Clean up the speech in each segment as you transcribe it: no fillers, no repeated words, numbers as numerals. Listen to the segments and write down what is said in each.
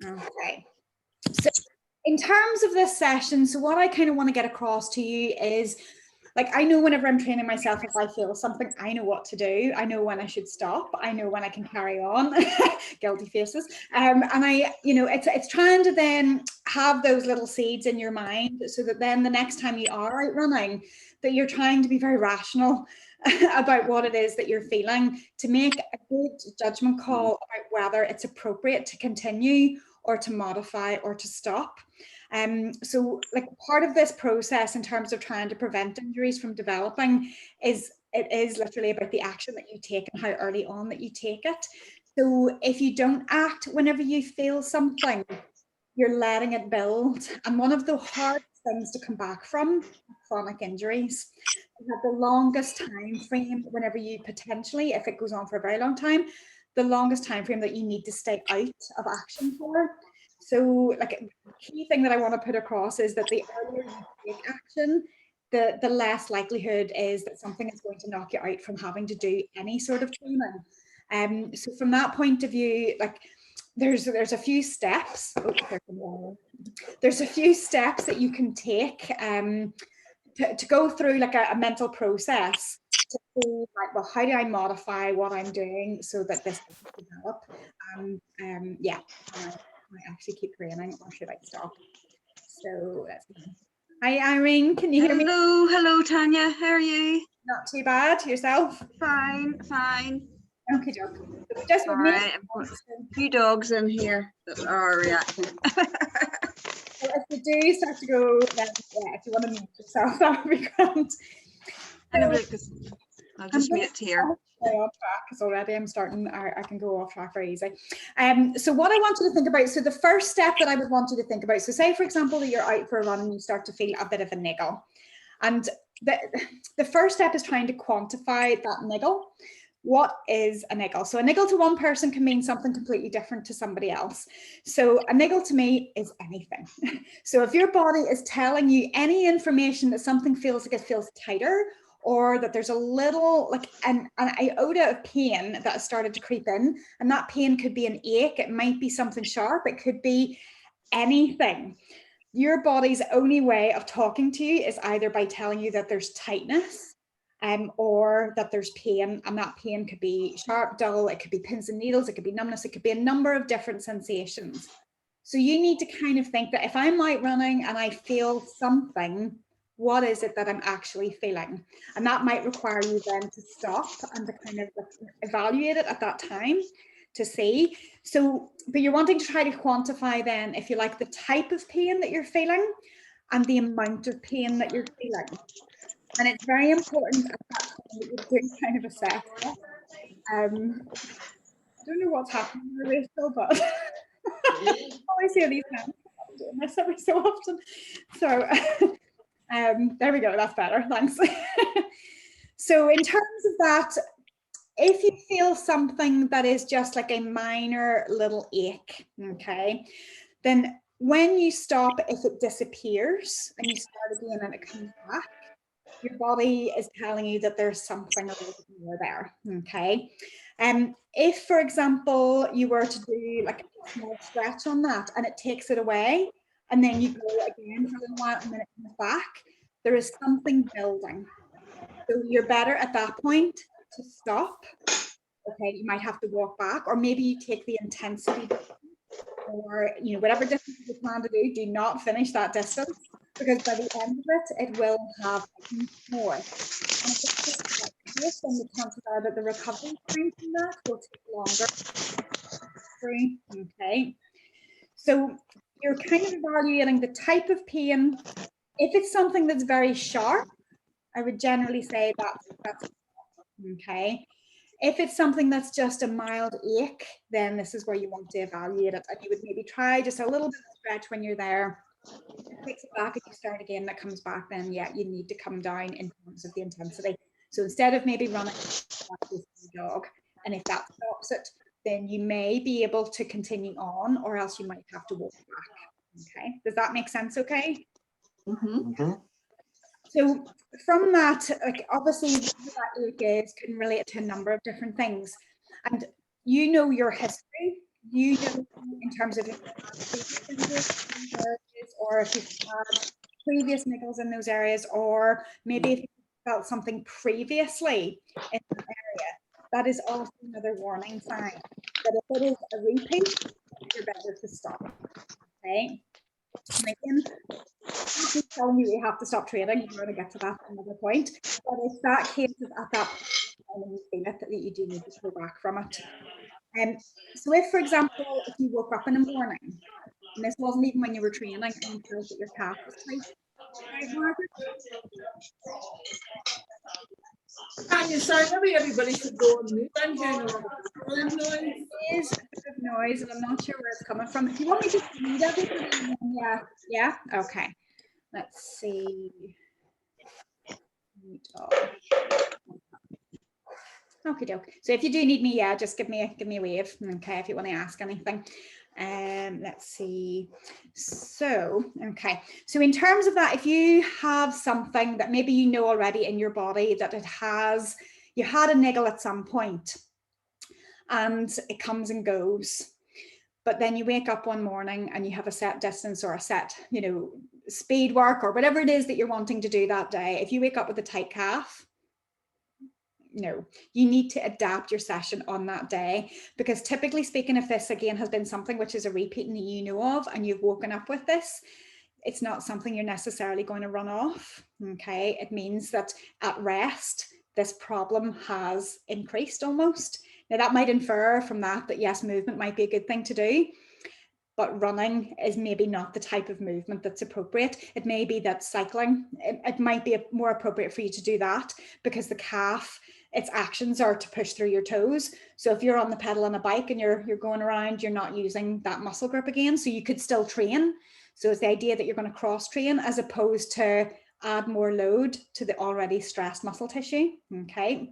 Okay. So in terms of this session, so what I kind of want to get across to you is, like, I know whenever I'm training myself, if I feel something, I know what to do. I know when I should stop. I know when I can carry on. Guilty faces. And it's trying to then have those little seeds in your mind so that then the next time you are out running, that you're trying to be very rational about what it is that you're feeling, to make a good judgment call about whether it's appropriate to continue or to modify or to stop. So like part of this process in terms of trying to prevent injuries from developing is literally about the action that you take and how early on that you take it. So if you don't act whenever you feel something, you're letting it build. And one of the hardest things to come back from chronic injuries. You have the longest time frame whenever you potentially, if it goes on for a very long time, the longest time frame that you need to stay out of action for. So like the key thing that I want to put across is that the earlier you take action, the less likelihood is that something is going to knock you out from having to do any sort of training. So from that point of view, like there's a few steps. There's a few steps that you can take to go through like a mental process to see like, well, how do I modify what I'm doing so that this doesn't develop? Yeah, I actually keep raining, or should I stop? So let's see. Hi Irene, can you hear me? Hello Tanya, how are you? Not too bad. Yourself? Fine. Okay, doke. Just with me. Right, I've got a few dogs in here that are reacting. So if you do start to go, then yeah, if you want to mute yourself, that would be grand. I'll just mute here. Off track because already I'm starting. I can go off track very easy. So what I want you to think about. So the first step that I would want you to think about. So say for example that you're out for a run and you start to feel a bit of a niggle, and the first step is trying to quantify that niggle. What is a niggle? So a niggle to one person can mean something completely different to somebody else. So a niggle to me is anything. So if your body is telling you any information that something feels like it feels tighter, or that there's a little like an iota of pain that has started to creep in, and that pain could be an ache, it might be something sharp, it could be anything. Your body's only way of talking to you is either by telling you that there's tightness, or that there's pain, and that pain could be sharp, dull, it could be pins and needles, it could be numbness, it could be a number of different sensations. So you need to kind of think that if I'm out running and I feel something, what is it that I'm actually feeling? And that might require you then to stop and to kind of evaluate it at that time to see. So, but you're wanting to try to quantify then, if you like, the type of pain that you're feeling and the amount of pain that you're feeling. And it's very important at that time that you're doing kind of assess it. I don't know what's happening with Rachel, but I always hear these hands. I'm doing this every so often. So there we go, that's better, thanks. So in terms of that, if you feel something that is just like a minor little ache, okay, then when you stop, if it disappears and you start again and it comes back, your body is telling you that there's something a little bit more there, okay? If, for example, you were to do like a small stretch on that and it takes it away, and then you go again for a little while and then it comes back, there is something building. So you're better at that point to stop. Okay, you might have to walk back, or maybe you take the intensity, or whatever distance you plan to do, do not finish that distance, because by the end of it, it will have more. And if it's just like this, then the chances are that the recovery time from that will take longer. Okay, so you're kind of evaluating the type of pain. If it's something that's very sharp, I would generally say that's okay. If it's something that's just a mild ache, then this is where you want to evaluate it, and you would maybe try just a little bit of stretch when you're there. It takes it back, and you start again, that comes back, then yeah, you need to come down in terms of the intensity. So instead of maybe running the dog, and if that stops it, then you may be able to continue on, or else you might have to walk back. Okay, does that make sense? Okay. So from that, like obviously that ache is can relate to a number of different things, and your history. you know, in terms of or if you've had previous niggles in those areas, or maybe if you felt something previously in that area, that is also another warning sign that if it is a repeat, you're better to stop. Okay. And again, I'm not telling you have to stop training. We're going to get to that at another point. But if that case is at that point and you feel it, that you do need to go back from it. So if, for example, if you woke up in the morning, and this wasn't even when you were training, and you felt that your calf was tight, right, Margaret? Tanya, sorry, maybe everybody should go on mute. I'm hearing a lot of background noise. It is a bit of noise, and I'm not sure where it's coming from. If you want me to read everything, yeah, okay. Let's see. Okay, doke. So if you do need me, yeah, just give me a wave, okay, if you want to ask anything. Let's see. So, okay. So in terms of that, if you have something that maybe you know already in your body that you had a niggle at some point and it comes and goes, but then you wake up one morning and you have a set distance or a set, speed work or whatever it is that you're wanting to do that day. If you wake up with a tight calf, no, you need to adapt your session on that day, because typically speaking, if this again has been something which is a repeat and you know of and you've woken up with this, it's not something you're necessarily going to run off. Okay, it means that at rest this problem has increased almost. Now that might infer from that yes, movement might be a good thing to do, but running is maybe not the type of movement that's appropriate. It may be that cycling, it might be more appropriate for you to do that, because the calf, its actions are to push through your toes. So if you're on the pedal on a bike and you're going around, you're not using that muscle grip again. So you could still train. So it's the idea that you're going to cross train as opposed to add more load to the already stressed muscle tissue. Okay.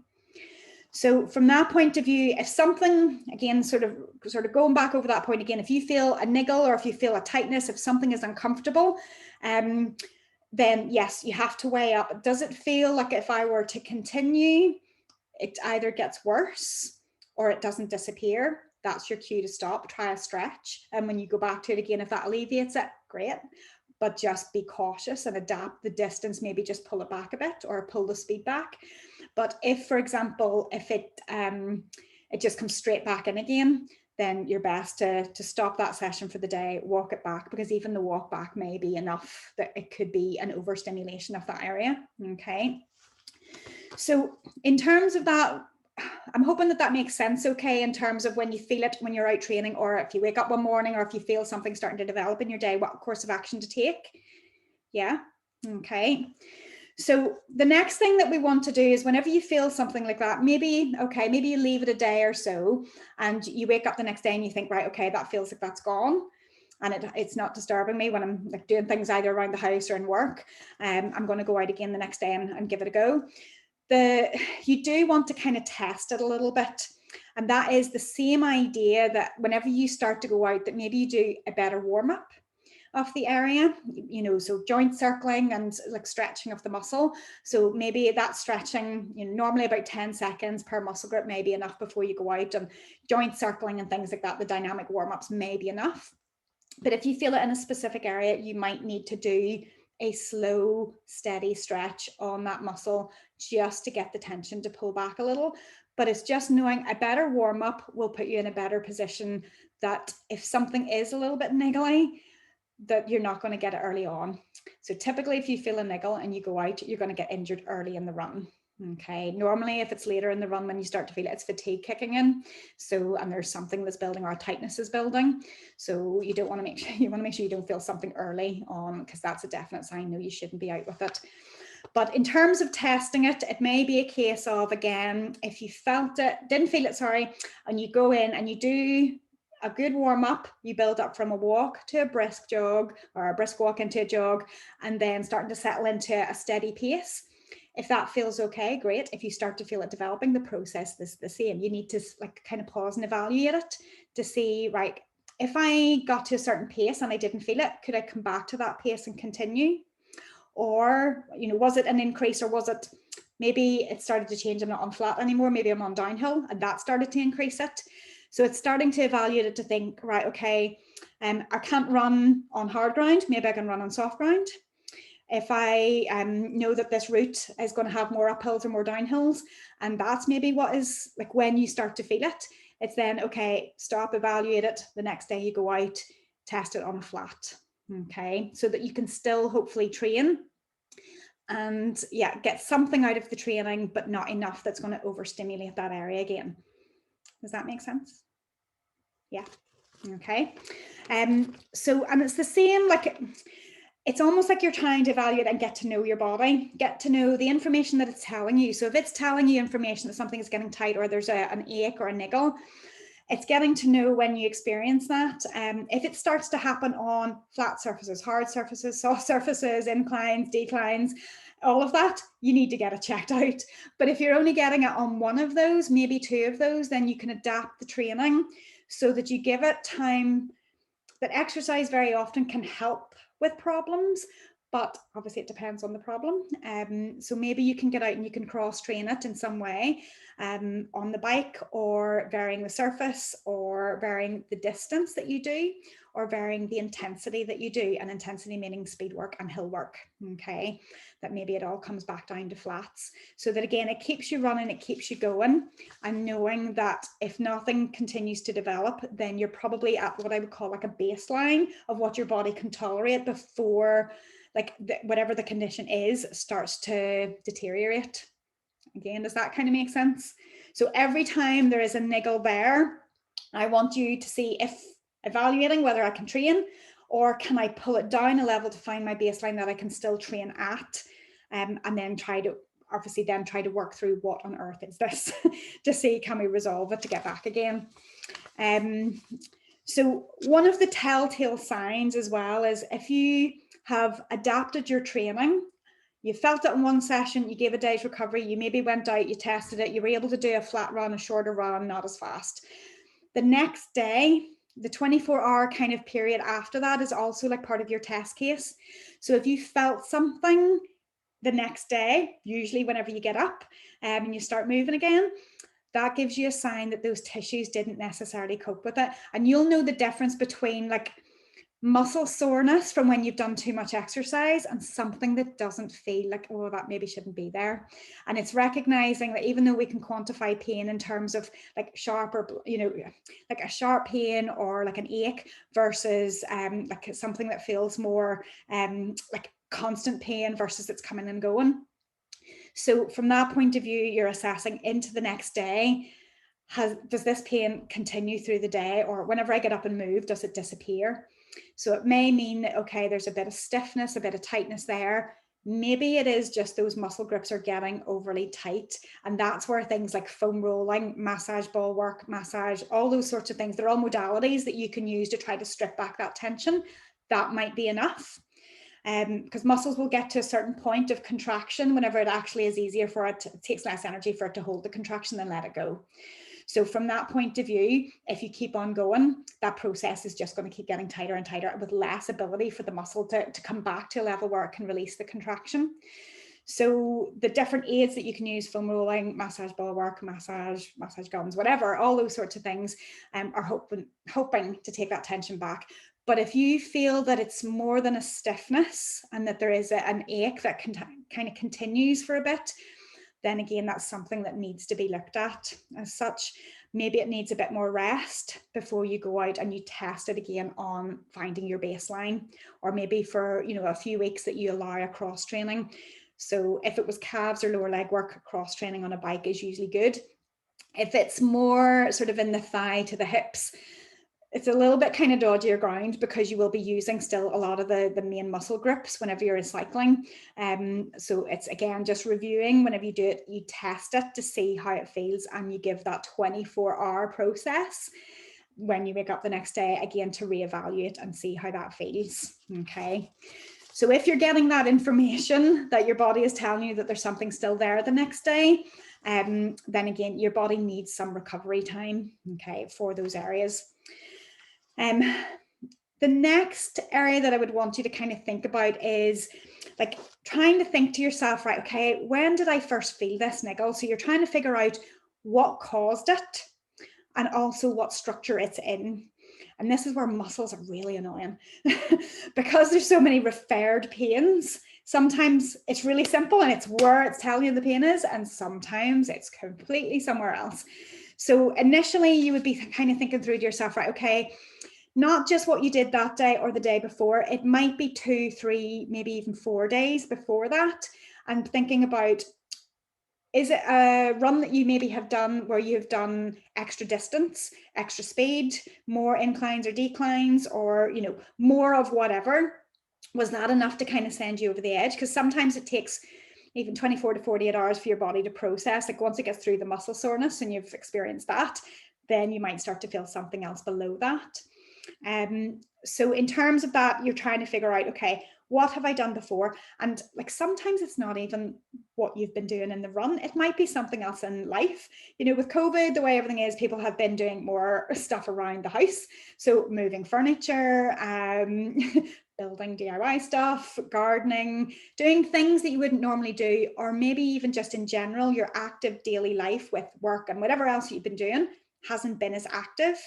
So from that point of view, if something, again, sort of going back over that point again, if you feel a niggle or if you feel a tightness, if something is uncomfortable, then yes, you have to weigh up. Does it feel like if I were to continue, it either gets worse or it doesn't disappear? That's your cue to stop, try a stretch. And when you go back to it again, if that alleviates it, great. But just be cautious and adapt the distance, maybe just pull it back a bit or pull the speed back. But if, for example, if it just comes straight back in again, then you're best to stop that session for the day, walk it back, because even the walk back may be enough that it could be an overstimulation of that area. Okay. So in terms of that, I'm hoping that makes sense, okay, in terms of when you feel it, when you're out training, or if you wake up one morning, or if you feel something starting to develop in your day, what course of action to take. Yeah, okay. So the next thing that we want to do is whenever you feel something like that, maybe you leave it a day or so and you wake up the next day and you think, right, okay, that feels like that's gone. And it's not disturbing me when I'm like doing things either around the house or in work. I'm going to go out again the next day and give it a go. You do want to kind of test it a little bit. And that is the same idea that whenever you start to go out, that maybe you do a better warm up of the area, so joint circling and like stretching of the muscle. So maybe that stretching, normally about 10 seconds per muscle group may be enough before you go out, and joint circling and things like that, the dynamic warm-ups may be enough. But if you feel it in a specific area, you might need to do a slow, steady stretch on that muscle just to get the tension to pull back a little. But it's just knowing a better warm-up will put you in a better position that if something is a little bit niggly, that you're not going to get it early on. So typically if you feel a niggle and you go out, you're going to get injured early in the run. Okay, normally if it's later in the run when you start to feel it, it's fatigue kicking in. So, and there's something that's building, or tightness is building. So you don't want to make sure, you don't feel something early on, because that's a definite sign, no, you shouldn't be out with it. But in terms of testing it, it may be a case of, again, if you didn't feel it, and you go in and you do a good warm up, you build up from a walk to a brisk jog, or a brisk walk into a jog, and then starting to settle into a steady pace. If that feels okay, great. If you start to feel it developing, the process is the same. You need to kind of pause and evaluate it to see, right, if I got to a certain pace and I didn't feel it, could I come back to that pace and continue? Or, was it an increase, or was it maybe it started to change, I'm not on flat anymore, maybe I'm on downhill, and that started to increase it. So it's starting to evaluate it to think, right, okay, I can't run on hard ground, maybe I can run on soft ground. If I know that this route is going to have more uphills or more downhills, and that's maybe what is like when you start to feel it, it's then, okay, stop, evaluate it. The next day you go out, test it on a flat, okay, so that you can still hopefully train and yeah, get something out of the training, but not enough that's going to overstimulate that area again. Does that make sense? Yeah. Okay. So, and it's the same, like, it's almost like you're trying to evaluate and get to know your body, get to know the information that it's telling you. So if it's telling you information that something is getting tight or there's an ache or a niggle, it's getting to know when you experience that. If it starts to happen on flat surfaces, hard surfaces, soft surfaces, inclines, declines, all of that, you need to get it checked out. But if you're only getting it on one of those, maybe two of those, then you can adapt the training so that you give it time. That exercise very often can help with problems, but obviously it depends on the problem. So maybe you can get out and you can cross train it in some way on the bike, or varying the surface, or varying the distance that you do, or varying the intensity that you do, and intensity meaning speed work and hill work, okay, that maybe it all comes back down to flats, so that again it keeps you running, it keeps you going, and knowing that if nothing continues to develop, then you're probably at what I would call like a baseline of what your body can tolerate before like whatever the condition is starts to deteriorate. Again, does that kind of make sense? So every time there is a niggle there, I want you to see if evaluating whether I can train, or can I pull it down a level to find my baseline that I can still train at, and then try to obviously then try to work through what on earth is this to see, can we resolve it to get back again. So one of the telltale signs as well is if you have adapted your training, you felt it in one session, you gave a day's recovery, you maybe went out, you tested it, you were able to do a flat run, a shorter run, not as fast. The next day, the 24-hour kind of period after that is also like part of your test case. So if you felt something the next day, usually whenever you get up and you start moving again, that gives you a sign that those tissues didn't necessarily cope with it. And you'll know the difference between like muscle soreness from when you've done too much exercise and something that doesn't feel like, oh, that maybe shouldn't be there. And it's recognizing that even though we can quantify pain in terms of like sharp, or you know, like a sharp pain or like an ache versus like something that feels more like constant pain versus it's coming and going. So from that point of view, you're assessing into the next day, does this pain continue through the day, or whenever I get up and move, does it disappear? So it may mean that, okay, there's a bit of stiffness, a bit of tightness there. Maybe it is just those muscle grips are getting overly tight. And that's where things like foam rolling, massage ball work, massage, all those sorts of things, they're all modalities that you can use to try to strip back that tension. That might be enough. Because muscles will get to a certain point of contraction whenever it actually is easier for it, it takes less energy for it to hold the contraction than let it go. So from that point of view, if you keep on going, that process is just going to keep getting tighter and tighter with less ability for the muscle to come back to a level where it can release the contraction. So the different aids that you can use, foam rolling, massage ball work, massage guns, whatever, all those sorts of things are hoping to take that tension back. But if you feel that it's more than a stiffness and that there is an ache that kind of continues for a bit, then again, that's something that needs to be looked at as such. Maybe it needs a bit more rest before you go out and you test it again on finding your baseline, or maybe for, you know, a few weeks that you allow a cross training. So if it was calves or lower leg work, cross training on a bike is usually good. If it's more sort of in the thigh to the hips, it's a little bit kind of dodgier ground because you will be using still a lot of the main muscle grips whenever you're in cycling. So it's again, just reviewing whenever you do it, you test it to see how it feels, and you give that 24-hour process when you wake up the next day again to reevaluate and see how that feels. Okay. So if you're getting that information that your body is telling you that there's something still there the next day, then again, your body needs some recovery time, okay, for those areas. The next area that I would want you to kind of think about is like trying to think to yourself, right, okay, when did I first feel this niggle? So you're trying to figure out what caused it and also what structure it's in. And this is where muscles are really annoying because there's so many referred pains. Sometimes it's really simple and it's where it's telling you the pain is, and sometimes it's completely somewhere else. So initially you would be kind of thinking through to yourself, right, okay, not just what you did that day or the day before, it might be 2, 3, maybe even 4 days before that, and thinking about, is it a run that you maybe have done where you've done extra distance, extra speed, more inclines or declines, or, you know, more of whatever? Was that enough to kind of send you over the edge? Because sometimes it takes even 24 to 48 hours for your body to process. Like once it gets through the muscle soreness and you've experienced that, then you might start to feel something else below that. So in terms of that, you're trying to figure out, okay, what have I done before? And like sometimes it's not even what you've been doing in the run. It might be something else in life. You know, with COVID, the way everything is, people have been doing more stuff around the house. So moving furniture, building DIY stuff, gardening, doing things that you wouldn't normally do, or maybe even just in general, your active daily life with work and whatever else you've been doing hasn't been as active.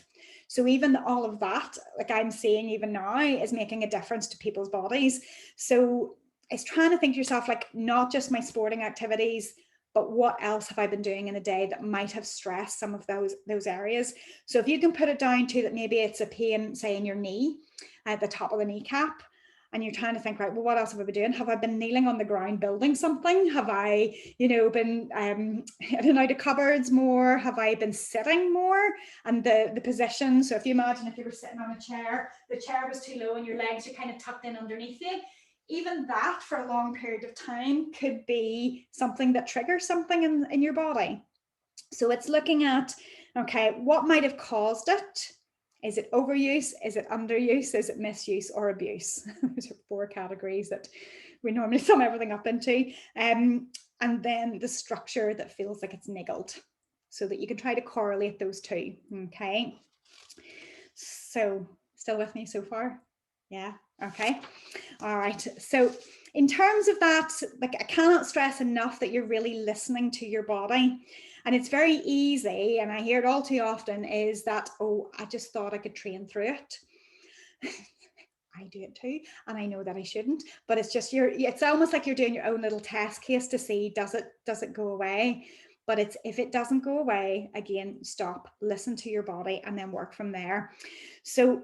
So even all of that, like I'm seeing even now, is making a difference to people's bodies. So it's trying to think to yourself, like, not just my sporting activities, but what else have I been doing in a day that might have stressed some of those areas? So if you can put it down to that, maybe it's a pain, say, in your knee, at the top of the kneecap, and you're trying to think, right, well, what else have I been doing? Have I been kneeling on the ground building something? Have I, you know, been in and out of cupboards more? Have I been sitting more? And the position, so if you imagine if you were sitting on a chair, the chair was too low and your legs are kind of tucked in underneath you, even that for a long period of time could be something that triggers something in your body. So it's looking at, okay, what might have caused it? Is it overuse? Is it underuse? Is it misuse or abuse? Those are 4 categories that we normally sum everything up into. And then the structure that feels like it's niggled, so that you can try to correlate those two. Okay. So still with me so far? Yeah. Okay. All right. So in terms of that, like, I cannot stress enough that you're really listening to your body. And it's very easy, and I hear it all too often, is that, oh, I just thought I could train through it. I do it too, and I know that I shouldn't, but it's just it's almost like you're doing your own little test case to see, does it go away? But it's, if it doesn't go away, again, stop, listen to your body, and then work from there. So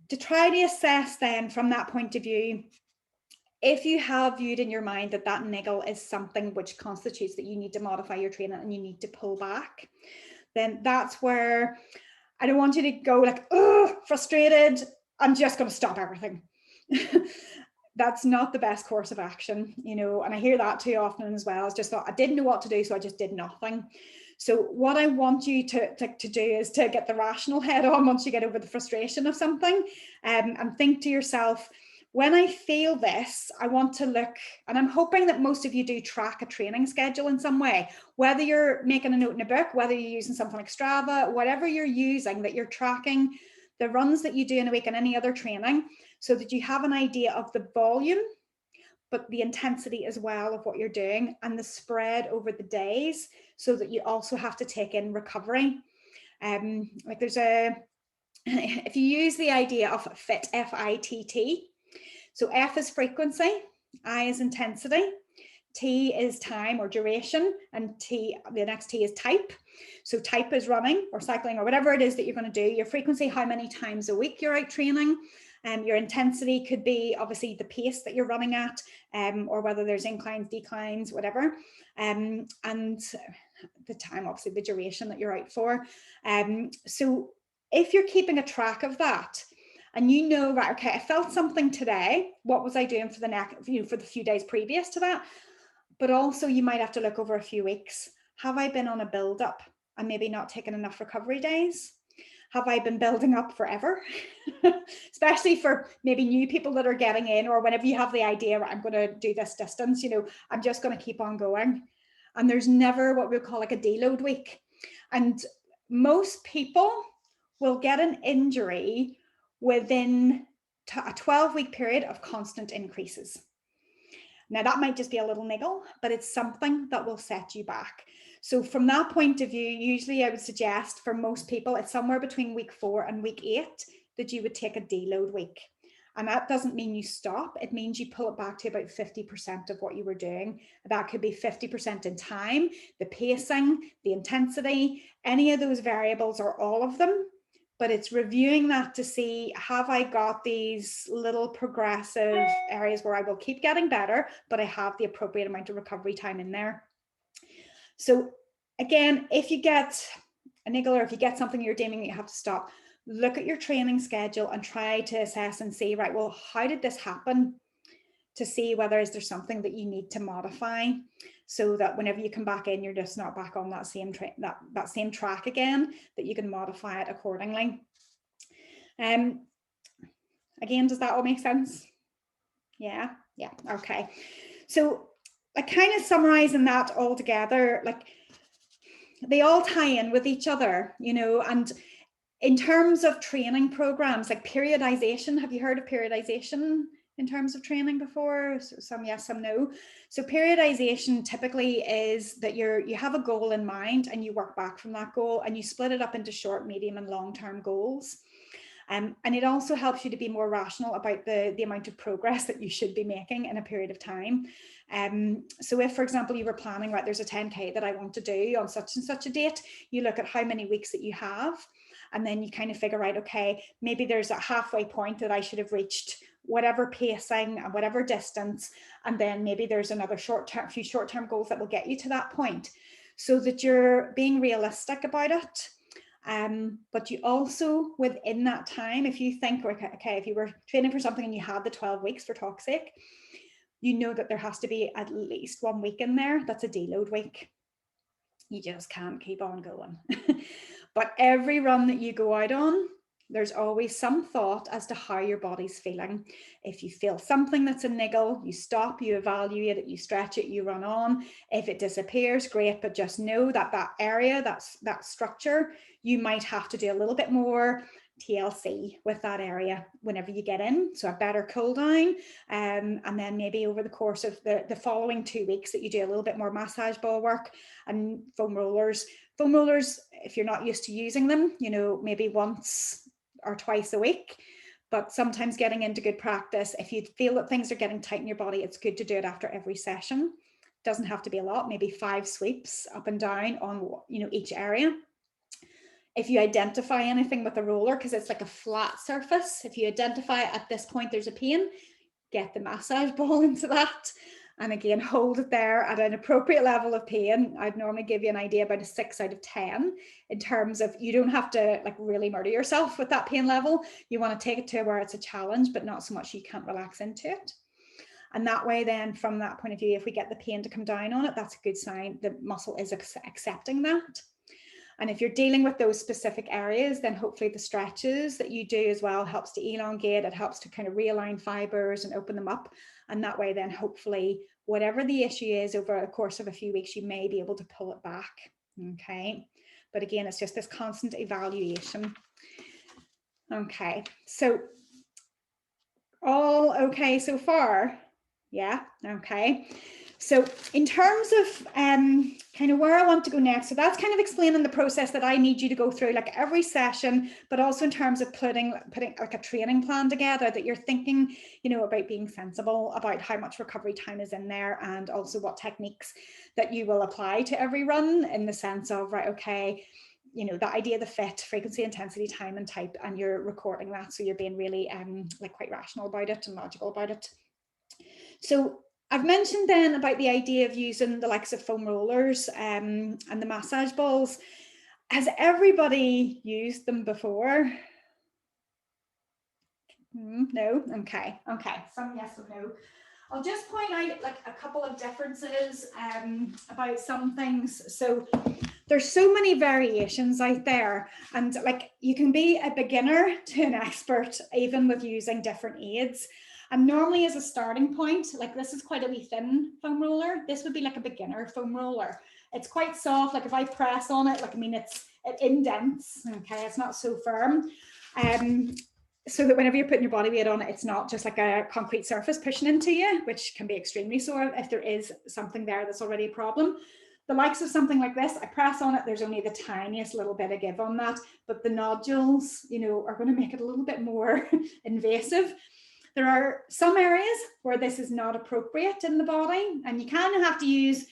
to try to assess then from that point of view, if you have viewed in your mind that that niggle is something which constitutes that you need to modify your training and you need to pull back, then that's where I don't want you to go like, oh, frustrated, I'm just going to stop everything. That's not the best course of action, you know, and I hear that too often as well. It's just thought I didn't know what to do, so I just did nothing. So what I want you to do is to get the rational head on once you get over the frustration of something, and think to yourself, when I feel this, I want to look, and I'm hoping that most of you do track a training schedule in some way, whether you're making a note in a book, whether you're using something like Strava, whatever you're using, that you're tracking the runs that you do in a week and any other training, so that you have an idea of the volume, but the intensity as well of what you're doing, and the spread over the days, so that you also have to take in recovery. Like there's if you use the idea of FIT, F-I-T-T, so F is frequency, I is intensity, T is time or duration, and the next T is type. So type is running or cycling or whatever it is that you're going to do. Your frequency, how many times a week you're out training. Your intensity could be obviously the pace that you're running at, or whether there's inclines, declines, whatever. And the time, obviously the duration that you're out for. So if you're keeping a track of that, and you know, right, okay, I felt something today, what was I doing for the next, for the few days previous to that? But also you might have to look over a few weeks. Have I been on a build up and maybe not taken enough recovery days? Have I been building up forever? Especially for maybe new people that are getting in, or whenever you have the idea, right, I'm going to do this distance, I'm just going to keep on going. And there's never what we call like a deload week. And most people will get an injury within a 12-week period of constant increases. Now that might just be a little niggle, but it's something that will set you back. So from that point of view, usually I would suggest for most people, it's somewhere between week 4 and week 8 that you would take a deload week. And that doesn't mean you stop. It means you pull it back to about 50% of what you were doing. That could be 50% in time, the pacing, the intensity, any of those variables or all of them. But it's reviewing that to see, have I got these little progressive areas where I will keep getting better, but I have the appropriate amount of recovery time in there. So again, if you get a niggle or if you get something you're deeming that you have to stop, look at your training schedule and try to assess and see, right, well, how did this happen? To see whether is there something that you need to modify so that whenever you come back in, you're just not back on that same that same track again, that you can modify it accordingly. Again, does that all make sense? Yeah, okay. So like kind of summarizing that all together, like they all tie in with each other, you know, and in terms of training programs, like periodization, have you heard of periodization in terms of training before? So some yes, some no. So periodization typically is that you have a goal in mind and you work back from that goal and you split it up into short, medium and long-term goals. And it also helps you to be more rational about the amount of progress that you should be making in a period of time. So if, for example, you were planning, right, there's a 10K that I want to do on such and such a date, you look at how many weeks that you have, and then you kind of figure out, okay, maybe there's a halfway point that I should have reached whatever pacing and whatever distance, and then maybe there's another few short-term goals that will get you to that point, so that you're being realistic about it. But you also, within that time, if you think, okay, if you were training for something and you had the 12 weeks for talk's sake, you know that there has to be at least 1 week in there that's a deload week. You just can't keep on going. But every run that you go out on, there's always some thought as to how your body's feeling. If you feel something that's a niggle, you stop, you evaluate it, you stretch it, you run on. If it disappears, great, but just know that that area, that structure, you might have to do a little bit more TLC with that area whenever you get in. So a better cool down, and then maybe over the course of the following 2 weeks that you do a little bit more massage ball work and foam rollers. Foam rollers, if you're not used to using them, you know, maybe once or twice a week, but sometimes getting into good practice, if you feel that things are getting tight in your body, it's good to do it after every session. Doesn't have to be a lot, maybe 5 sweeps up and down on, you know, each area. If you identify anything with a roller, because it's like a flat surface, if you identify at this point there's a pain, get the massage ball into that. And again, hold it there at an appropriate level of pain. I'd normally give you an idea about a 6 out of 10 in terms of, you don't have to like really murder yourself with that pain level. You want to take it to where it's a challenge, but not so much you can't relax into it. And that way then, from that point of view, if we get the pain to come down on it, that's a good sign the muscle is accepting that. And if you're dealing with those specific areas, then hopefully the stretches that you do as well helps to elongate, it helps to kind of realign fibers and open them up. And that way then hopefully whatever the issue is over the course of a few weeks, you may be able to pull it back. Okay. But again, it's just this constant evaluation. Okay. So all okay so far? Yeah. Okay. So in terms of kind of where I want to go next, so that's kind of explaining the process that I need you to go through, like every session, but also in terms of putting like a training plan together that you're thinking, you know, about being sensible about how much recovery time is in there, and also what techniques that you will apply to every run, in the sense of, right, okay, you know, the idea of the fit, frequency, intensity, time and type, and you're recording that, so you're being really like quite rational about it and logical about it. So I've mentioned then about the idea of using the likes of foam rollers and the massage balls. Has everybody used them before? No? Okay. Some yes or no. I'll just point out like a couple of differences about some things. So there's so many variations out there, and like you can be a beginner to an expert even with using different aids. And normally as a starting point, like this is quite a wee thin foam roller. This would be like a beginner foam roller. It's quite soft. Like if I press on it, like, I mean, it indents, okay? It's not so firm. so that whenever you're putting your body weight on it, it's not just like a concrete surface pushing into you, which can be extremely sore if there is something there that's already a problem. The likes of something like this, I press on it, there's only the tiniest little bit of give on that, but the nodules, you know, are going to make it a little bit more invasive. There are some areas where this is not appropriate in the body, and you kind of have to use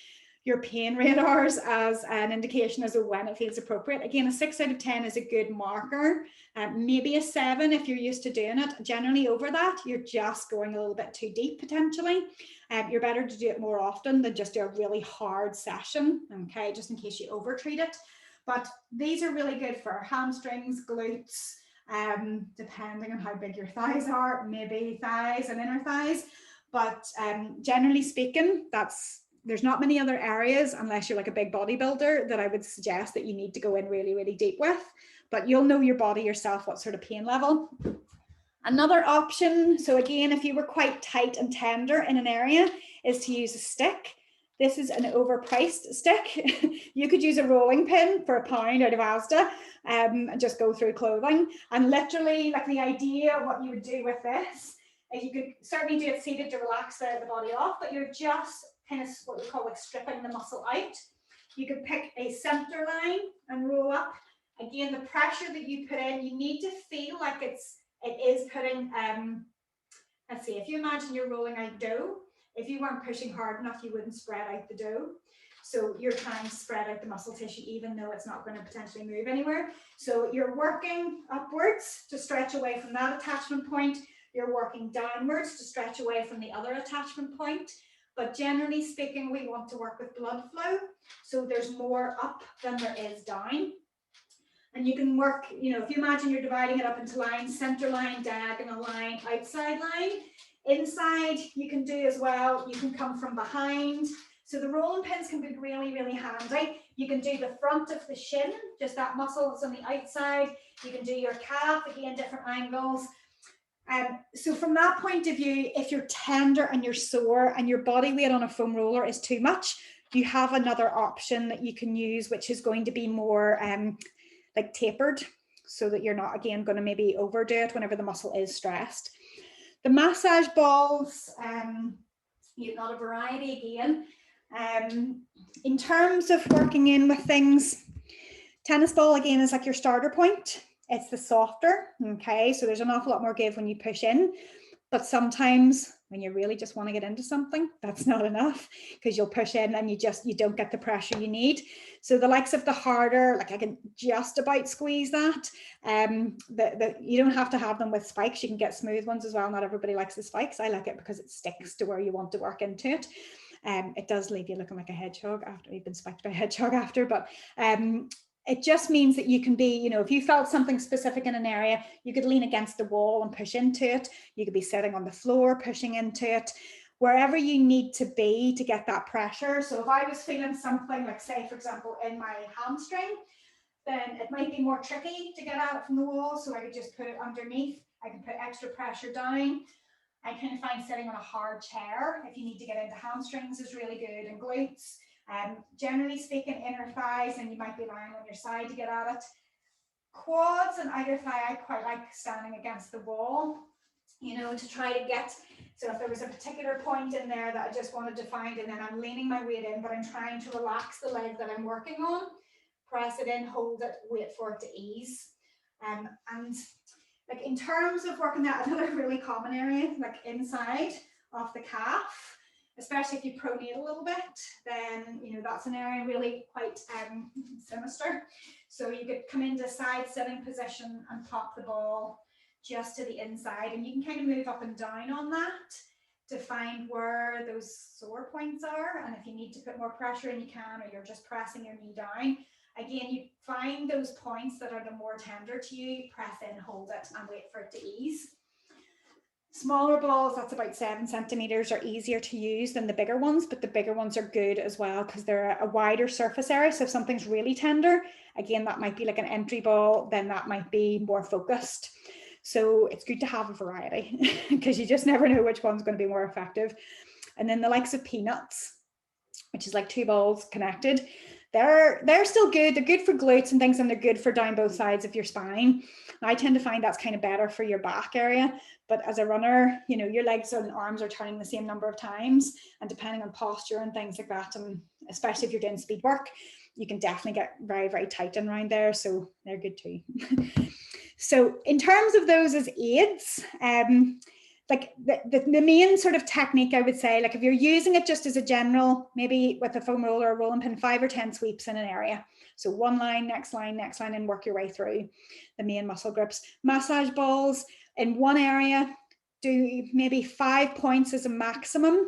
your pain radars as an indication as to when it feels appropriate. Again, a 6 out of 10 is a good marker, maybe a 7 if you're used to doing it. Generally over that, you're just going a little bit too deep potentially. You're better to do it more often than just do a really hard session, okay, just in case you overtreat it. But these are really good for hamstrings, glutes, depending on how big your thighs are, maybe thighs and inner thighs. But generally speaking, there's not many other areas, unless you're like a big bodybuilder, that I would suggest that you need to go in really, really deep with. But you'll know your body yourself, what sort of pain level. Another option, so again, if you were quite tight and tender in an area, is to use a stick. This is an overpriced stick. You could use a rolling pin for £1 out of Asda and just go through clothing. And literally, like the idea of what you would do with this, you could certainly do it seated to relax the body off, but you're just kind of what we call like stripping the muscle out. You could pick a center line and roll up. Again, the pressure that you put in, you need to feel like it is putting, let's see, if you imagine you're rolling out dough, if you weren't pushing hard enough, you wouldn't spread out the dough. So you're trying to spread out the muscle tissue, even though it's not going to potentially move anywhere. So you're working upwards to stretch away from that attachment point. You're working downwards to stretch away from the other attachment point. But generally speaking, we want to work with blood flow. So there's more up than there is down. And you can work, you know, if you imagine you're dividing it up into lines, center line, diagonal line, outside line. Inside, you can do as well. You can come from behind. So the rolling pins can be really, really handy. You can do the front of the shin, just that muscle that's on the outside. You can do your calf, again, different angles. So from that point of view, if you're tender and you're sore and your body weight on a foam roller is too much, you have another option that you can use, which is going to be more like tapered, so that you're not, again, going to maybe overdo it whenever the muscle is stressed. The massage balls, you've got a variety again. In terms of working in with things, tennis ball, again, is like your starter point. It's the softer, okay? So there's an awful lot more give when you push in, but sometimes when you really just want to get into something, that's not enough, because you'll push in and you don't get the pressure you need. So the likes of the harder, like I can just about squeeze that. You don't have to have them with spikes. You can get smooth ones as well. Not everybody likes the spikes. I like it because it sticks to where you want to work into it. It does leave you looking like a hedgehog after you've been spiked by a hedgehog after, but it just means that you can be, you know, if you felt something specific in an area, you could lean against the wall and push into it. You could be sitting on the floor, pushing into it, wherever you need to be to get that pressure. So if I was feeling something like, say, for example, in my hamstring, then it might be more tricky to get out from the wall. So I could just put it underneath. I can put extra pressure down. I kind of find sitting on a hard chair, if you need to get into hamstrings, is really good, and glutes. Generally speaking, inner thighs, and you might be lying on your side to get at it. Quads and outer thigh, I quite like standing against the wall, you know, to try to get, so if there was a particular point in there that I just wanted to find, and then I'm leaning my weight in, but I'm trying to relax the leg that I'm working on, press it in, hold it, wait for it to ease. And like in terms of working that, another really common area, like inside of the calf, especially if you pronate a little bit, then, you know, that's an area really quite sinister. So you could come into side sitting position and pop the ball just to the inside, and you can kind of move up and down on that to find where those sore points are. And if you need to put more pressure in, you can, or you're just pressing your knee down. Again, you find those points that are the more tender to you, press in, hold it, and wait for it to ease. Smaller balls, that's about 7 centimeters, are easier to use than the bigger ones, but the bigger ones are good as well because they're a wider surface area. So if something's really tender, again, that might be like an entry ball, then that might be more focused. So it's good to have a variety because you just never know which one's going to be more effective. And then the likes of peanuts, which is like 2 balls connected. they're still good. They're good for glutes and things, and they're good for down both sides of your spine. I tend to find that's kind of better for your back area. But as a runner, you know, your legs and arms are turning the same number of times, and depending on posture and things like that, and especially if you're doing speed work, you can definitely get very, very tight and around there. So they're good too. So in terms of those as aids, like the main sort of technique, I would say, like if you're using it just as a general, maybe with a foam roller or a rolling pin, 5 or 10 sweeps in an area. So one line, next line, and work your way through the main muscle groups. Massage balls in one area, do maybe 5 points as a maximum.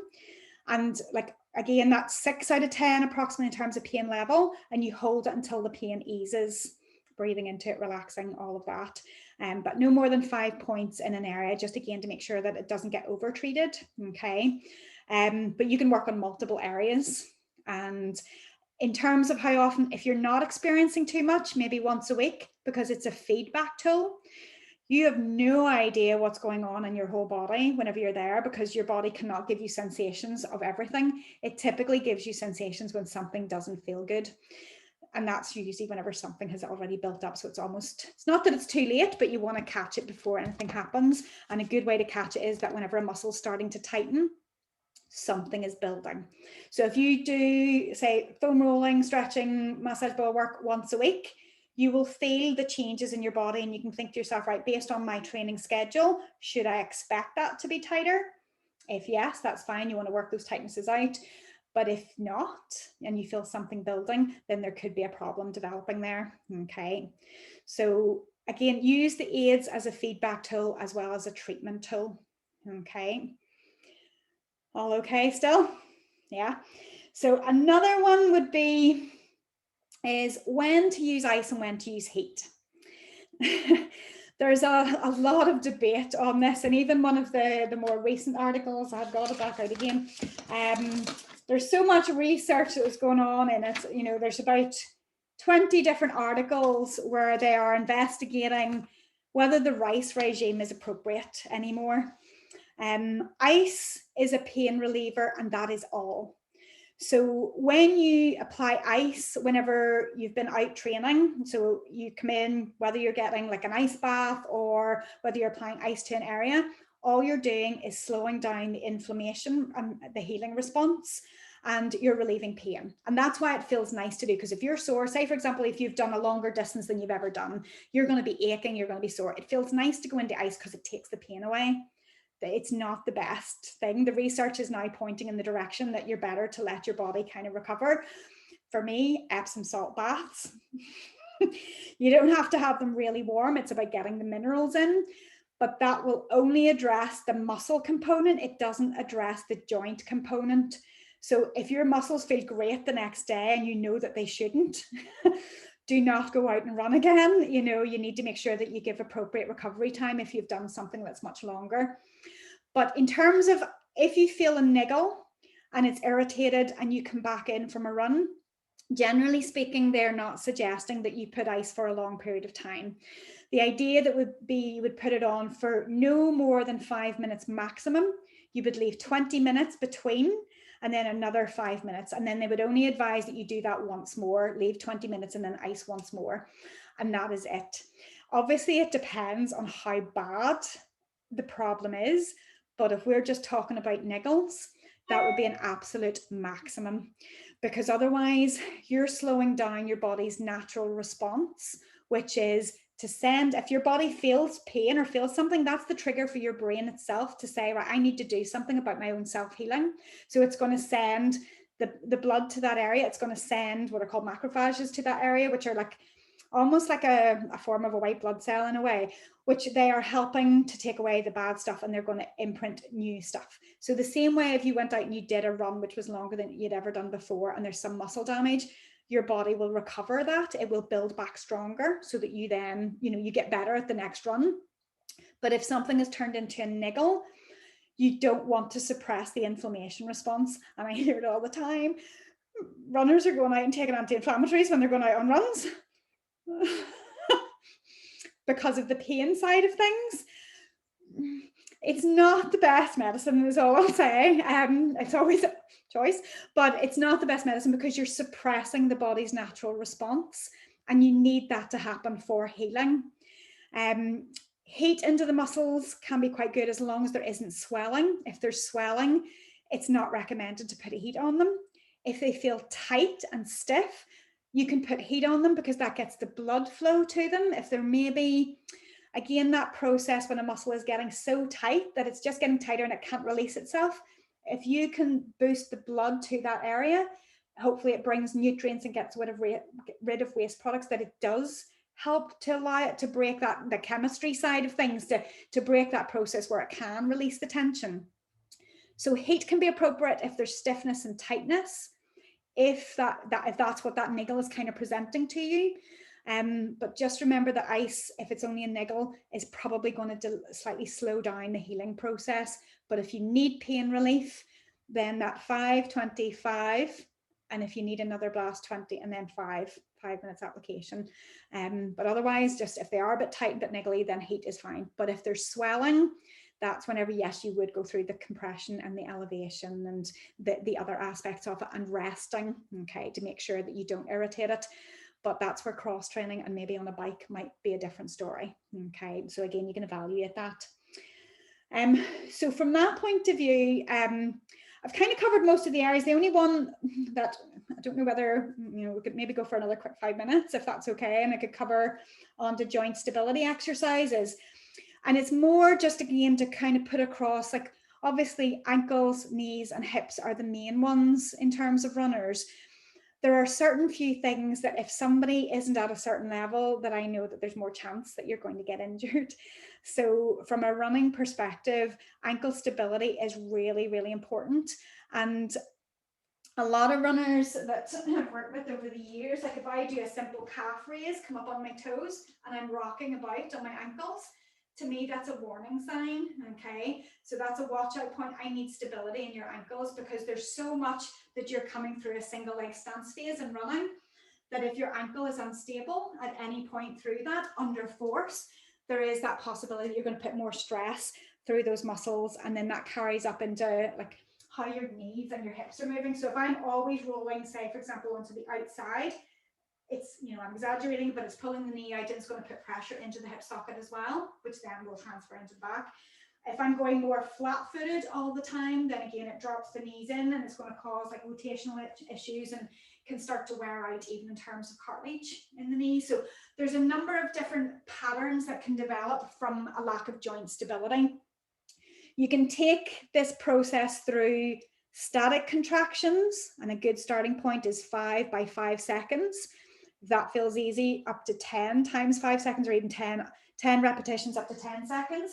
And like, again, that's 6 out of 10 approximately in terms of pain level. And you hold it until the pain eases, breathing into it, relaxing, all of that. But no more than 5 points in an area, just again to make sure that it doesn't get over treated. Okay. But you can work on multiple areas. And in terms of how often, if you're not experiencing too much, maybe once a week, because it's a feedback tool. You have no idea what's going on in your whole body whenever you're there, because your body cannot give you sensations of everything. It typically gives you sensations when something doesn't feel good. And that's usually whenever something has already built up. So it's not that it's too late, but you want to catch it before anything happens. And a good way to catch it is that whenever a muscle's starting to tighten, something is building. So if you do, say, foam rolling, stretching, massage ball work once a week, you will feel the changes in your body, and you can think to yourself, right, based on my training schedule, should I expect that to be tighter? If yes, that's fine. You want to work those tightnesses out. But if not, and you feel something building, then there could be a problem developing there. Okay. So again, use the aids as a feedback tool as well as a treatment tool. Okay. All okay still? Yeah. So another one would be is when to use ice and when to use heat. There's a lot of debate on this, and even one of the more recent articles, I've got it back out again. There's so much research that was going on in it. You know, there's about 20 different articles where they are investigating whether the rice regime is appropriate anymore. Ice is a pain reliever, and that is all. So when you apply ice, whenever you've been out training, so you come in, whether you're getting like an ice bath or whether you're applying ice to an area, all you're doing is slowing down the inflammation and the healing response, and you're relieving pain. And that's why it feels nice to do, because if you're sore, say for example, if you've done a longer distance than you've ever done, you're going to be aching, you're going to be sore. It feels nice to go into ice because it takes the pain away. It's not the best thing. The research is now pointing in the direction that you're better to let your body kind of recover. For me, Epsom salt baths. You don't have to have them really warm. It's about getting the minerals in, but that will only address the muscle component. It doesn't address the joint component. So if your muscles feel great the next day and you know that they shouldn't, do not go out and run again. You know, you need to make sure that you give appropriate recovery time if you've done something that's much longer. But in terms of if you feel a niggle and it's irritated and you come back in from a run, generally speaking, they're not suggesting that you put ice for a long period of time. The idea that would be you would put it on for no more than 5 minutes maximum. You would leave 20 minutes between and then another 5 minutes. And then they would only advise that you do that once more, leave 20 minutes and then ice once more. And that is it. Obviously, it depends on how bad the problem is. But if we're just talking about niggles, that would be an absolute maximum, because otherwise you're slowing down your body's natural response, which is to send, if your body feels pain or feels something, that's the trigger for your brain itself to say, right, I need to do something about my own self-healing. So it's going to send the blood to that area. It's going to send what are called macrophages to that area, which are like almost like a form of a white blood cell in a way, which they are helping to take away the bad stuff, and they're going to imprint new stuff. So the same way if you went out and you did a run which was longer than you'd ever done before and there's some muscle damage, your body will recover that. It will build back stronger so that you then, you know, you get better at the next run. But if something is turned into a niggle, you don't want to suppress the inflammation response. And I hear it all the time. Runners are going out and taking anti-inflammatories when they're going out on runs. Because of the pain side of things. It's not the best medicine, is all I'll say. It's always choice, but it's not the best medicine because you're suppressing the body's natural response, and you need that to happen for healing. Heat into the muscles can be quite good as long as there isn't swelling. If there's swelling, it's not recommended to put heat on them. If they feel tight and stiff, you can put heat on them because that gets the blood flow to them. If there may be, again, that process when a muscle is getting so tight that it's just getting tighter and it can't release itself, if you can boost the blood to that area, hopefully it brings nutrients and gets rid of waste products, that it does help to allow it to break that, the chemistry side of things, to break that process where it can release the tension. So heat can be appropriate if there's stiffness and tightness, if that's what that niggle is kind of presenting to you. But just remember that ice, if it's only a niggle, is probably going to slightly slow down the healing process. But if you need pain relief, then that 5, 25, and if you need another blast, 20, and then 5 minutes application. But otherwise, just if they are a bit tight, a bit niggly, then heat is fine. But if there's swelling, that's whenever, yes, you would go through the compression and the elevation and the other aspects of it, and resting, okay, to make sure that you don't irritate it. But that's where cross training and maybe on a bike might be a different story. Okay, so again, you can evaluate that. So from that point of view, I've kind of covered most of the areas. The only one that I don't know whether, you know, we could maybe go for another quick 5 minutes if that's okay, and I could cover on the joint stability exercises. And it's more just again to kind of put across, like obviously ankles, knees and hips are the main ones in terms of runners. There are certain few things that if somebody isn't at a certain level, that I know that there's more chance that you're going to get injured. So from a running perspective, ankle stability is really, really important. And a lot of runners that I've worked with over the years, like if I do a simple calf raise, come up on my toes and I'm rocking about on my ankles, to me, that's a warning sign, okay? So that's a watch out point. I need stability in your ankles because there's so much that you're coming through a single leg stance phase and running, that if your ankle is unstable at any point through that under force, there is that possibility you're going to put more stress through those muscles, and then that carries up into like how your knees and your hips are moving. So if I'm always rolling, say, for example, onto the outside, it's, you know, I'm exaggerating, but it's pulling the knee out and it's going to put pressure into the hip socket as well, which then will transfer into the back. If I'm going more flat-footed all the time, then again, it drops the knees in and it's going to cause like rotational issues and can start to wear out even in terms of cartilage in the knee. So there's a number of different patterns that can develop from a lack of joint stability. You can take this process through static contractions, and a good starting point is 5 by 5 seconds. That feels easy, up to 10 times 5 seconds, or even 10 repetitions up to 10 seconds.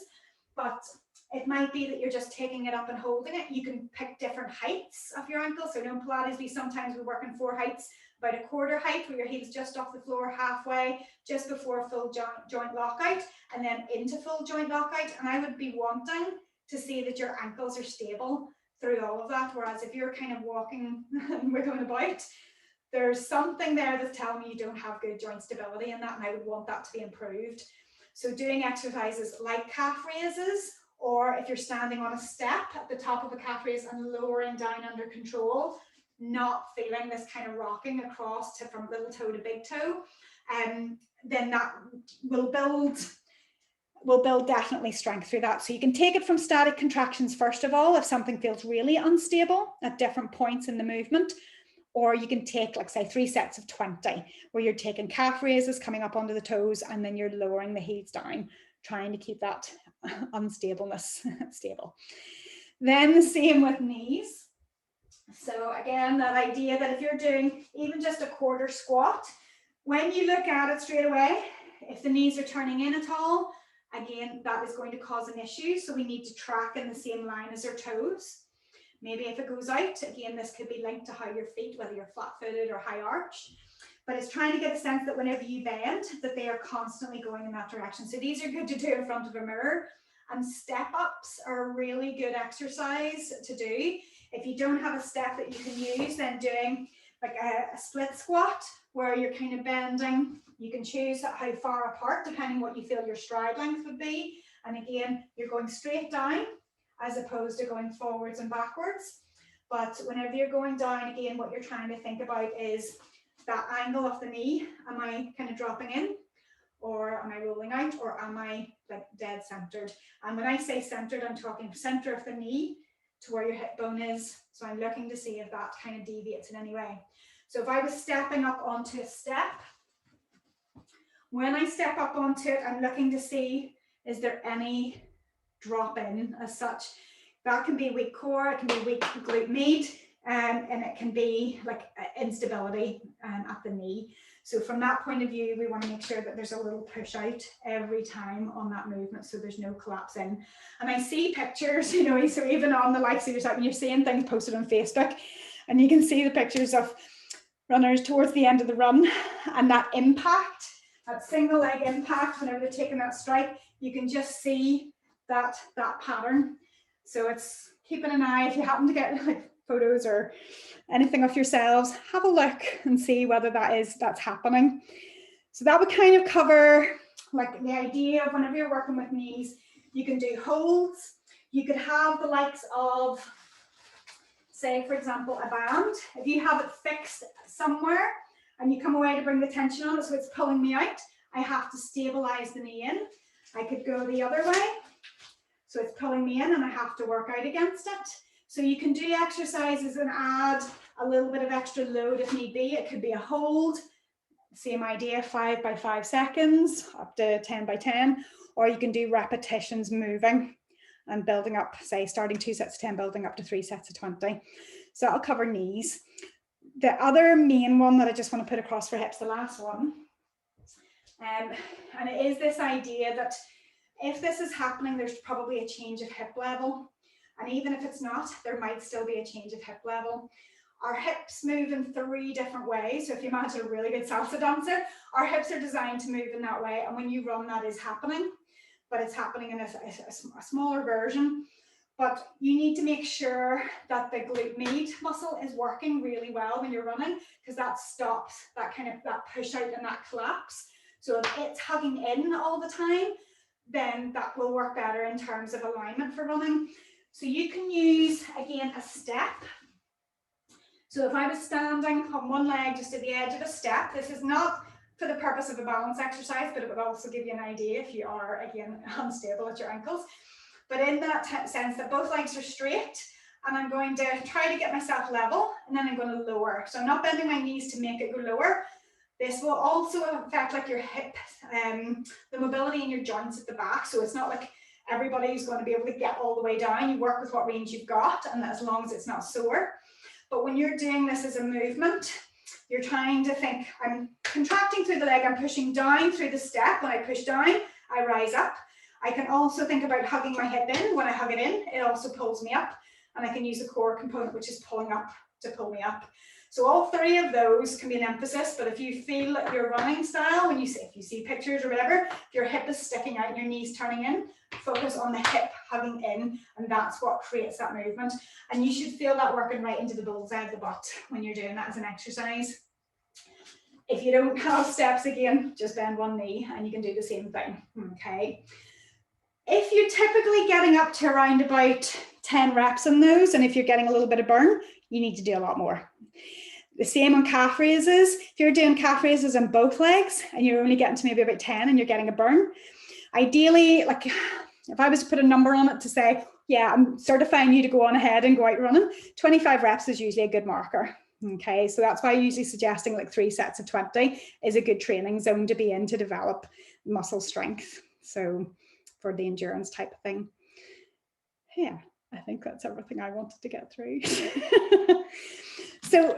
But it might be that you're just taking it up and holding it. You can pick different heights of your ankle. So in Pilates, sometimes we work in 4 heights, about a quarter height where your heel is just off the floor halfway, just before full joint lockout, and then into full joint lockout. And I would be wanting to see that your ankles are stable through all of that. Whereas if you're kind of walking and wiggling about, there's something there that's telling me you don't have good joint stability in that, and I would want that to be improved. So doing exercises like calf raises, or if you're standing on a step at the top of a calf raise and lowering down under control, not feeling this kind of rocking across from little toe to big toe, then that will build definitely strength through that. So you can take it from static contractions first of all, if something feels really unstable at different points in the movement. Or you can take, like say, 3 sets of 20, where you're taking calf raises, coming up onto the toes, and then you're lowering the heels down, trying to keep that unstableness stable. Then the same with knees. So again, that idea that if you're doing even just a quarter squat, when you look at it straight away, if the knees are turning in at all, again, that is going to cause an issue. So we need to track in the same line as our toes. Maybe if it goes out, again, this could be linked to how your feet, whether you're flat-footed or high arched, but it's trying to get a sense that whenever you bend, that they are constantly going in that direction. So these are good to do in front of a mirror, and step ups are a really good exercise to do. If you don't have a step that you can use, then doing like a split squat where you're kind of bending, you can choose how far apart, depending what you feel your stride length would be. And again, you're going straight down, as opposed to going forwards and backwards. But whenever you're going down again, what you're trying to think about is that angle of the knee. Am I kind of dropping in, or am I rolling out, or am I like dead centered? And when I say centered, I'm talking center of the knee to where your hip bone is. So I'm looking to see if that kind of deviates in any way. So if I was stepping up onto a step, when I step up onto it, I'm looking to see, is there any drop in as such? That can be weak core, it can be weak glute med, and it can be like instability at the knee. So from that point of view, we want to make sure that there's a little push out every time on that movement, so there's no collapse in. And I see pictures, you know, so even on the likes of yourself, when you're seeing things posted on Facebook, and you can see the pictures of runners towards the end of the run, and that impact, that single leg impact, whenever they're taking that strike, you can just see that pattern. So it's keeping an eye. If you happen to get like photos or anything of yourselves, have a look and see whether that's happening. So that would kind of cover like the idea of whenever you're working with knees, you can do holds. You could have the likes of, say, for example, a band. If you have it fixed somewhere and you come away to bring the tension on it, so it's pulling me out, I have to stabilize the knee in. I could go the other way. So it's pulling me in and I have to work out against it. So you can do exercises and add a little bit of extra load if need be. It could be a hold, same idea, 5 by 5 seconds, up to 10 by 10, or you can do repetitions moving and building up, say, starting 2 sets of 10, building up to 3 sets of 20. So that'll cover knees. The other main one that I just want to put across for hips, the last one, and it is this idea that if this is happening, there's probably a change of hip level. And even if it's not, there might still be a change of hip level. Our hips move in 3 different ways. So if you imagine a really good salsa dancer, our hips are designed to move in that way. And when you run, that is happening, but it's happening in a smaller version. But you need to make sure that the glute med muscle is working really well when you're running, because that stops that kind of that push out and that collapse. So if it's hugging in all the time, then that will work better in terms of alignment for running. So you can use, again, a step. So if I was standing on one leg just at the edge of a step, this is not for the purpose of a balance exercise, but it would also give you an idea if you are, again, unstable at your ankles. But in that sense that both legs are straight, and I'm going to try to get myself level, and then I'm going to lower. So I'm not bending my knees to make it go lower. This will also affect like your hip, the mobility in your joints at the back. So it's not like everybody's going to be able to get all the way down. You work with what range you've got, and as long as it's not sore. But when you're doing this as a movement, you're trying to think, I'm contracting through the leg, I'm pushing down through the step. When I push down, I rise up. I can also think about hugging my hip in. When I hug it in, it also pulls me up. And I can use a core component, which is pulling up to pull me up. So all 3 of those can be an emphasis, but if you feel like your running style, when if you see pictures or whatever, if your hip is sticking out and your knees turning in, focus on the hip hugging in, and that's what creates that movement. And you should feel that working right into the bullseye of the butt when you're doing that as an exercise. If you don't have steps, again, just bend one knee and you can do the same thing, okay? If you're typically getting up to around about 10 reps in those, and if you're getting a little bit of burn, you need to do a lot more. The same on calf raises. If you're doing calf raises on both legs and you're only getting to maybe about 10 and you're getting a burn, ideally, like if I was to put a number on it to say, yeah, I'm certifying you to go on ahead and go out running, 25 reps is usually a good marker. Okay, so that's why I'm usually suggesting like 3 sets of 20 is a good training zone to be in to develop muscle strength. So for the endurance type of thing. Yeah, I think that's everything I wanted to get through. So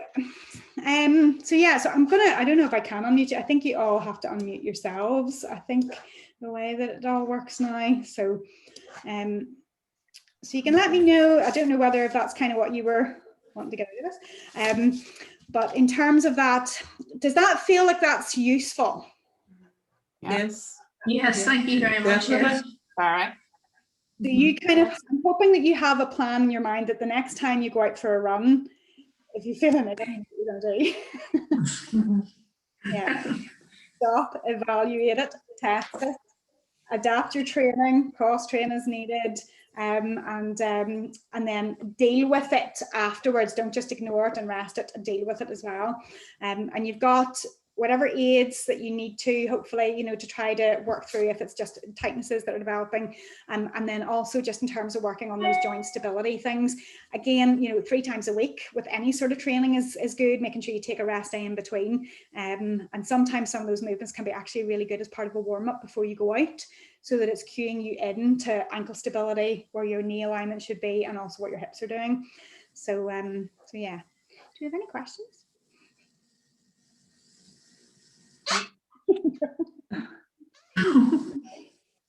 yeah, so I'm gonna, I don't know if I can unmute you. I think you all have to unmute yourselves. I think the way that it all works now. So so you can let me know. I don't know whether if that's kind of what you were wanting to get out of this. But in terms of that, does that feel like that's useful? Yes. Yes, thank you very much. Definitely. All right. Do you kind of, I'm hoping that you have a plan in your mind that the next time you go out for a run, if you feel it, you're going to do. Yeah. Stop, evaluate it, test it, adapt your training, cross train as needed, and then deal with it afterwards. Don't just ignore it and rest it, and deal with it as well. And you've got whatever aids that you need to, hopefully, you know, to try to work through if it's just tightnesses that are developing. And then also just in terms of working on those joint stability things, again, you know, 3 times a week with any sort of training is good, making sure you take a rest day in between. And sometimes some of those movements can be actually really good as part of a warm-up before you go out, so that it's cueing you in to ankle stability, where your knee alignment should be, and also what your hips are doing. So, so yeah. Do you have any questions?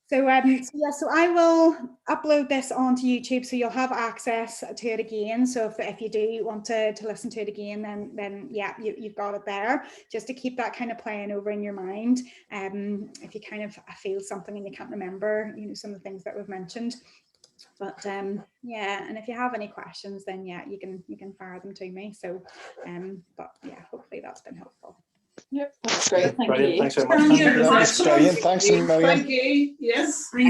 So so I will upload this onto YouTube, so you'll have access to it again. So if you do want to listen to it again, then yeah, you've got it there, just to keep that kind of playing over in your mind. If you kind of feel something and you can't remember, you know, some of the things that we've mentioned. But yeah, and if you have any questions, then yeah, you can fire them to me. So but yeah, hopefully that's been helpful. Yep, that's great. Brilliant. Thanks very much. Thank you. That's brilliant. Thanks a million. Thank you. Yes.